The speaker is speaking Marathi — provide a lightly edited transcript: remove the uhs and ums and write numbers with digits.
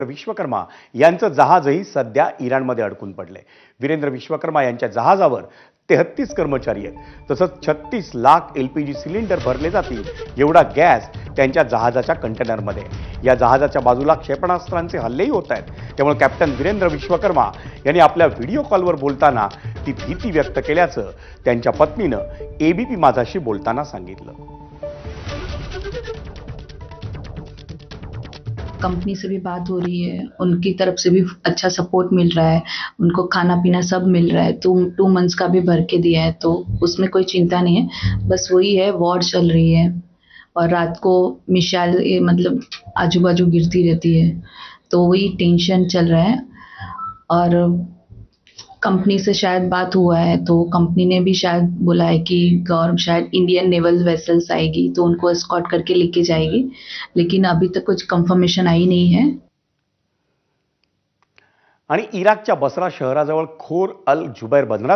विश्वकर्मा यांचं जहाजही सध्या इराणमध्ये अडकून पडले। वीरेंद्र विश्वकर्मा यांच्या जहाजावर 33 कर्मचारी आहेत। तसंच 36 लाख LPG सिलेंडर भरले जातील एवढा गॅस त्यांच्या जहाजाच्या कंटेनरमध्ये। या जहाजाच्या बाजूला क्षेपणास्त्रांचे हल्लेही होत आहेत। त्यामुळे कॅप्टन वीरेंद्र विश्वकर्मा यांनी आपल्या व्हिडिओ कॉलवर बोलताना ती भीती व्यक्त केल्याचं त्यांच्या पत्नीनं ABP माझाशी बोलताना सांगितलं। कंपनी से भी बात हो रही है, उनकी तरफ से भी अच्छा सपोर्ट मिल रहा है, उनको खाना पीना सब मिल रहा है। 2 मंथ्स का भी भर के दिया है, तो उसमें कोई चिंता नहीं है। बस वही है, वॉर चल रही है और रात को मिसाइल मतलब आजू बाजू गिरती रहती है, तो वही टेंशन चल रहा है। और कंपनी से शायद बात हुआ है, तो कंपनी ने भी शायद बोला है कि शायद इंडियन नेवल वेसल्स आएगी तो उनको एस्कॉर्ट करके लेके जाएगी, लेकिन अभी तक कुछ कंफर्मेशन आई नहीं है। आणि इराकच्या बसरा शहराजवळ खोर अल जुबैर बंदराजवळ